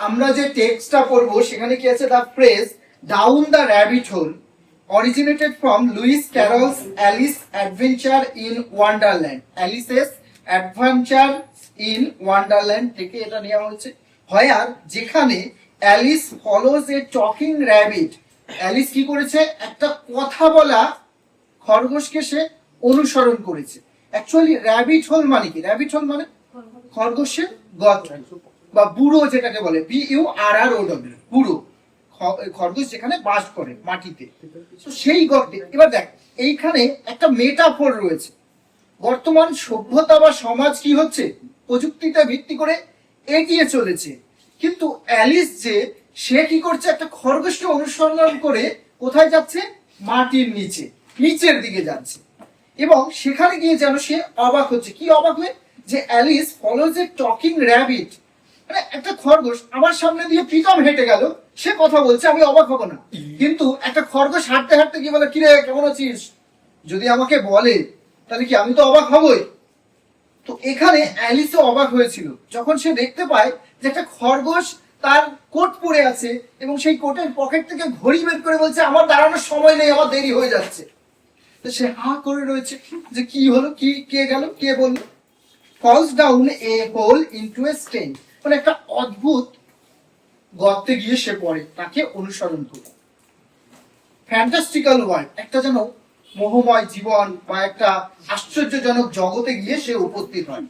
আমরা যে টেক্সটটা পড়বো সেখানে কি আছে, the phrase down the rabbit hole originated from Lewis Carroll's Alice Adventure in Wonderland. Alice's Adventure in Wonderland থেকে এটা নেওয়া হয়েছে। হয় আর যেখানে অ্যালিস ফলোজ এ টকিং র্যাবিট, অ্যালিস কি করেছে, একটা কথা বলা খরগোশকে সে অনুসরণ করেছে। অ্যাকচুয়ালি র্যাবিট হোল মানে কি? র্যাবিট হোল মানে খরগোশের গর্ত বা বুড়ো, যেটাকে বলে BURROW, বুড়ো খরগোশ যেখানে বাস করে মাটিতে, তো সেই গর্তে। এবার দেখ এইখানে একটা মেটাফোর রয়েছে। বর্তমান সভ্যতা বা সমাজ কি হচ্ছে, প্রযুক্তিতে ভিত্তি করে এগিয়ে চলেছে, কিন্তু অ্যালিস যে সে কি করছে, একটা খরগোশকে অনুসরণ করে কোথায় যাচ্ছে, মাটির নিচের দিকে যাচ্ছে। এবং সেখানে গিয়ে যেন সে অবাক হচ্ছে। কি অবাক হয়ে? যে অ্যালিস ফলোজ এ টকিং র্যাবিট, মানে একটা খরগোশ আমার সামনে দিয়ে প্রীতম হেঁটে গেল, সে কথা বলছে, আমি অবাক হব না? কিন্তু একটা খরগোশ হাঁটতে হাঁটতে কি বলে, কিরে কেমন আছিস, যদি আমাকে বলে তাহলে কি আমি তো অবাক হবই। তো এখানে অ্যালিসও অবাক হয়েছিল যখন সে দেখতে পায় যে একটা খরগোশ তার কোট পরে আছে এবং সেই কোটের পকেট থেকে ঘড়ি বের করে বলছে আমার দাঁড়ানোর সময় নেই, আমার দেরি হয়ে যাচ্ছে। তো সে হা করে রয়েছে যে কি হলো, কি কে গেল, কে বলল। False down A whole into a স্টেন, মানে একটা অদ্ভুত গর্তে গিয়ে সে পড়ে, তাকে অনুসরণ করে। ফ্যান্টাস্টিক্যাল ওয়ার্ল্ড, একটা যেন মোহময় জীবন বা একটা আশ্চর্যজনক জগতে গিয়ে সে উপস্থিত হয়।